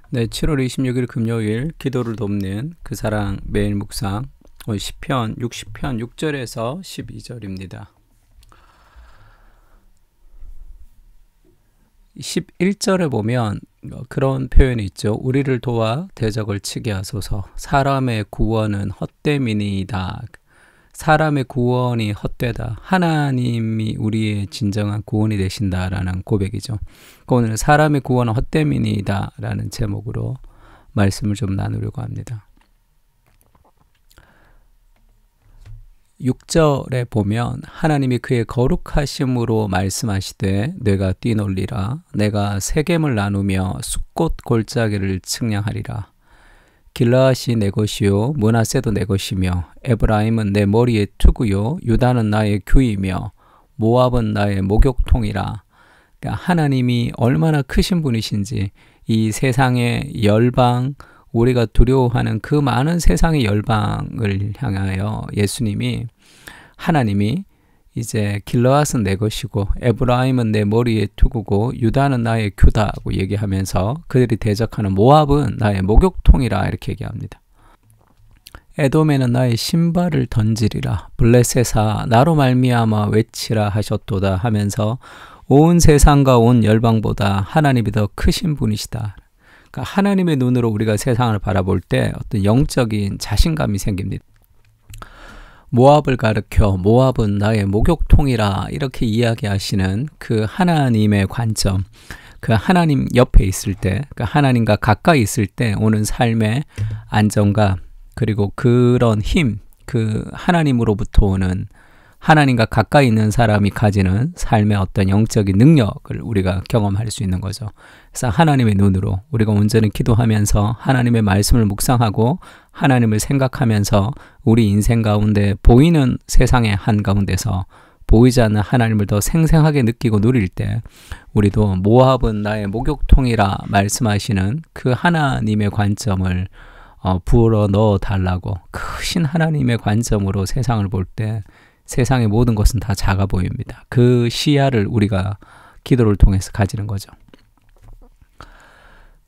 네, 7월 26일 금요일 기도를 돕는 그 사랑 매일 묵상 오늘 시편 60편 6절에서 12절입니다. 11절에 보면 그런 표현이 있죠. 우리를 도와 대적을 치게 하소서. 사람의 구원은 헛됨이니이다. 사람의 구원이 헛되다. 하나님이 우리의 진정한 구원이 되신다라는 고백이죠. 오늘 사람의 구원은 헛됨이니이다 라는 제목으로 말씀을 좀 나누려고 합니다. 6절에 보면 하나님이 그의 거룩하심으로 말씀하시되 뇌가 뛰놀리라. 내가 세겜을 나누며 숫꽃 골짜기를 측량하리라. 길라앗이 내 것이요 므낫세도 내 것이며 에브라임은 내 머리의 투구요 유다는 나의 규이며 모압은 나의 목욕통이라. 그러니까 하나님이 얼마나 크신 분이신지, 이 세상의 열방, 우리가 두려워하는 그 많은 세상의 열방을 향하여 하나님이 이제 길라앗은 내 것이고 에브라임은 내 머리의 투구고 유다는 나의 규다고 얘기하면서 그들이 대적하는 모압은 나의 목욕통이라 이렇게 얘기합니다. 에돔에는 나의 신발을 던지리라. 블레셋아 나로 말미암아 외치라 하셨도다 하면서 온 세상과 온 열방보다 하나님이 더 크신 분이시다. 그러니까 하나님의 눈으로 우리가 세상을 바라볼 때 어떤 영적인 자신감이 생깁니다. 모압을 가르켜 모압은 나의 목욕통이라 이렇게 이야기하시는 그 하나님의 관점, 그 하나님 옆에 있을 때, 그 하나님과 가까이 있을 때 오는 삶의 안정감, 그리고 그런 힘, 그 하나님으로부터 오는, 하나님과 가까이 있는 사람이 가지는 삶의 어떤 영적인 능력을 우리가 경험할 수 있는 거죠. 그래서 하나님의 눈으로 우리가 온전히 기도하면서 하나님의 말씀을 묵상하고 하나님을 생각하면서 우리 인생 가운데 보이는 세상의 한가운데서 보이지 않는 하나님을 더 생생하게 느끼고 누릴 때 우리도 모압은 나의 목욕통이라 말씀하시는 그 하나님의 관점을 불어 넣어 달라고, 크신 하나님의 관점으로 세상을 볼 때 세상의 모든 것은 다 작아 보입니다. 그 시야를 우리가 기도를 통해서 가지는 거죠.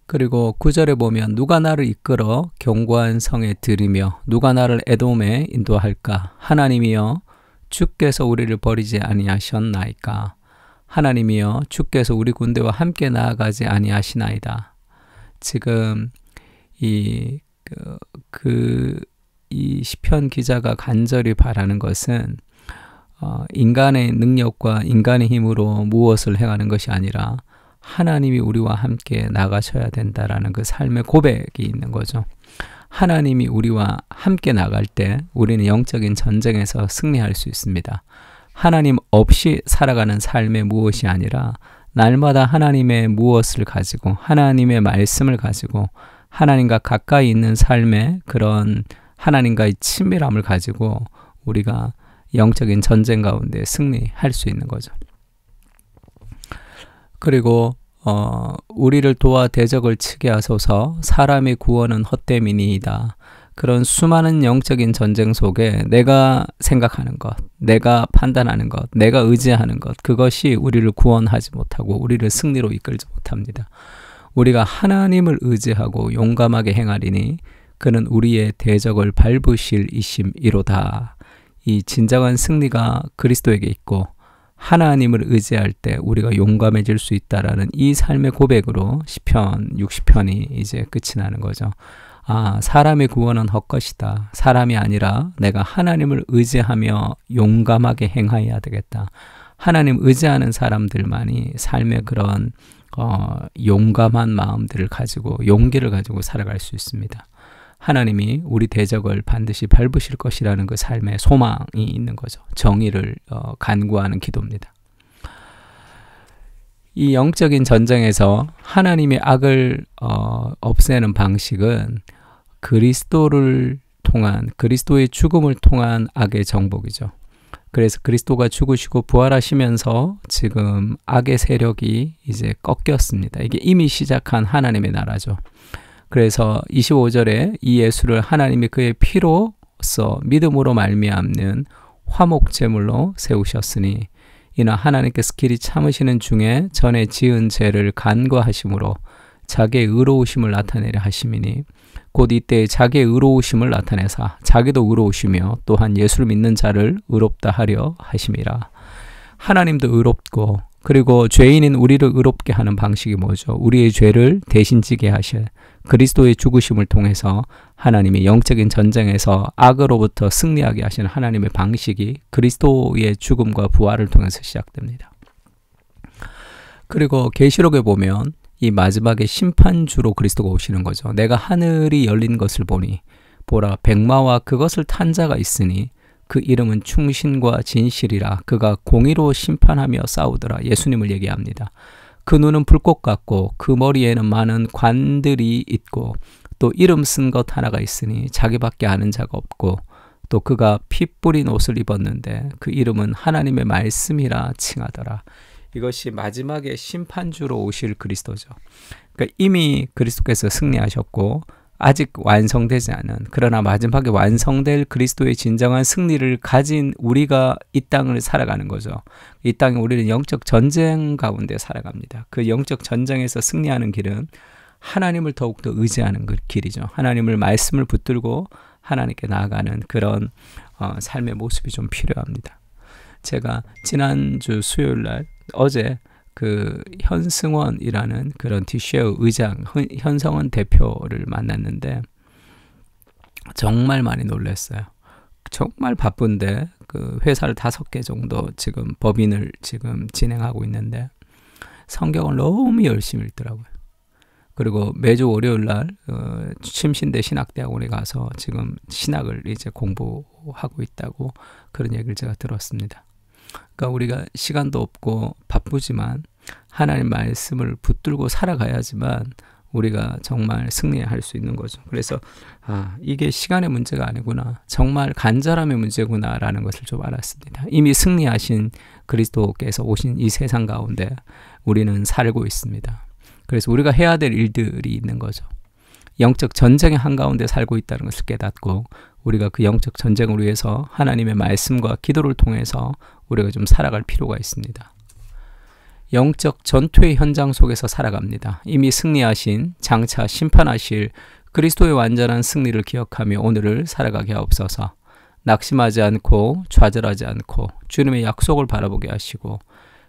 그리고 9절에 보면 누가 나를 이끌어 견고한 성에 들이며 누가 나를 에돔에 인도할까? 하나님이여 주께서 우리를 버리지 아니하셨나이까? 하나님이여 주께서 우리 군대와 함께 나아가지 아니하시나이다. 지금 이 시편 기자가 간절히 바라는 것은 인간의 능력과 인간의 힘으로 무엇을 행하는 것이 아니라 하나님이 우리와 함께 나가셔야 된다라는 그 삶의 고백이 있는 거죠. 하나님이 우리와 함께 나갈 때 우리는 영적인 전쟁에서 승리할 수 있습니다. 하나님 없이 살아가는 삶의 무엇이 아니라 날마다 하나님의 무엇을 가지고 하나님의 말씀을 가지고 하나님과 가까이 있는 삶의 그런 하나님과의 친밀함을 가지고 우리가 영적인 전쟁 가운데 승리할 수 있는 거죠. 그리고 우리를 도와 대적을 치게 하소서. 사람의 구원은 헛됨이니이다. 그런 수많은 영적인 전쟁 속에 내가 생각하는 것, 내가 판단하는 것, 내가 의지하는 것, 그것이 우리를 구원하지 못하고 우리를 승리로 이끌지 못합니다. 우리가 하나님을 의지하고 용감하게 행하리니 그는 우리의 대적을 밟으실 이심이로다. 이 진정한 승리가 그리스도에게 있고 하나님을 의지할 때 우리가 용감해질 수 있다라는 이 삶의 고백으로 시편 60편이 이제 끝이 나는 거죠. 사람의 구원은 헛것이다. 사람이 아니라 내가 하나님을 의지하며 용감하게 행하여야 되겠다. 하나님 의지하는 사람들만이 삶의 그런 용감한 마음들을 가지고 용기를 가지고 살아갈 수 있습니다. 하나님이 우리 대적을 반드시 밟으실 것이라는 그 삶의 소망이 있는 거죠. 정의를 간구하는 기도입니다. 이 영적인 전쟁에서 하나님의 악을 없애는 방식은 그리스도를 통한, 그리스도의 죽음을 통한 악의 정복이죠. 그래서 그리스도가 죽으시고 부활하시면서 지금 악의 세력이 이제 꺾였습니다. 이게 이미 시작한 하나님의 나라죠. 그래서 25절에 이 예수를 하나님이 그의 피로써 믿음으로 말미암는 화목제물로 세우셨으니 이는 하나님께서 길이 참으시는 중에 전에 지은 죄를 간과하심으로 자기의 의로우심을 나타내려 하심이니 곧 이때 자기의 의로우심을 나타내사 자기도 의로우시며 또한 예수를 믿는 자를 의롭다 하려 하심이라. 하나님도 의롭고 그리고 죄인인 우리를 의롭게 하는 방식이 뭐죠? 우리의 죄를 대신 지게 하실 그리스도의 죽으심을 통해서 하나님이 영적인 전쟁에서 악으로부터 승리하게 하시는 하나님의 방식이 그리스도의 죽음과 부활을 통해서 시작됩니다. 그리고 계시록에 보면 이 마지막에 심판주로 그리스도가 오시는 거죠. 내가 하늘이 열린 것을 보니 보라 백마와 그것을 탄 자가 있으니 그 이름은 충신과 진실이라. 그가 공의로 심판하며 싸우더라. 예수님을 얘기합니다. 그 눈은 불꽃 같고 그 머리에는 많은 관들이 있고 또 이름 쓴 것 하나가 있으니 자기밖에 아는 자가 없고 또 그가 피 뿌린 옷을 입었는데 그 이름은 하나님의 말씀이라 칭하더라. 이것이 마지막에 심판주로 오실 그리스도죠. 그러니까 이미 그리스도께서 승리하셨고 아직 완성되지 않은 그러나 마지막에 완성될 그리스도의 진정한 승리를 가진 우리가 이 땅을 살아가는 거죠. 이 땅에 우리는 영적 전쟁 가운데 살아갑니다. 그 영적 전쟁에서 승리하는 길은 하나님을 더욱더 의지하는 그 길이죠. 하나님을 말씀을 붙들고 하나님께 나아가는 그런 삶의 모습이 좀 필요합니다. 제가 지난주 수요일 날 어제 그 현승원이라는 그런 디쉐어 의장, 현성원 대표를 만났는데 정말 많이 놀랐어요. 정말 바쁜데 그 회사를 5개 정도 지금 법인을 지금 진행하고 있는데 성경을 너무 열심히 읽더라고요. 그리고 매주 월요일 날 침신대 신학대학원에 가서 지금 신학을 이제 공부하고 있다고 그런 얘기를 제가 들었습니다. 그러니까 우리가 시간도 없고 바쁘지만 하나님 말씀을 붙들고 살아가야지만 우리가 정말 승리할 수 있는 거죠. 그래서 이게 시간의 문제가 아니구나. 정말 간절함의 문제구나라는 것을 좀 알았습니다. 이미 승리하신 그리스도께서 오신 이 세상 가운데 우리는 살고 있습니다. 그래서 우리가 해야 될 일들이 있는 거죠. 영적 전쟁의 한가운데 살고 있다는 것을 깨닫고 우리가 그 영적 전쟁을 위해서 하나님의 말씀과 기도를 통해서 우리가 좀 살아갈 필요가 있습니다. 영적 전투의 현장 속에서 살아갑니다. 이미 승리하신 장차 심판하실 그리스도의 완전한 승리를 기억하며 오늘을 살아가게 하옵소서. 낙심하지 않고 좌절하지 않고 주님의 약속을 바라보게 하시고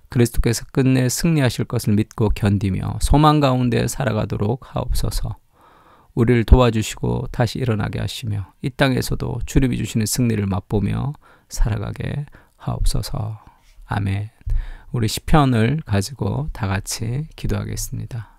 그리스도께서 끝내 승리하실 것을 믿고 견디며 소망 가운데 살아가도록 하옵소서. 우리를 도와주시고 다시 일어나게 하시며 이 땅에서도 주님이 주시는 승리를 맛보며 살아가게 하옵소서. 아멘. 우리 시편을 가지고 다 같이 기도하겠습니다.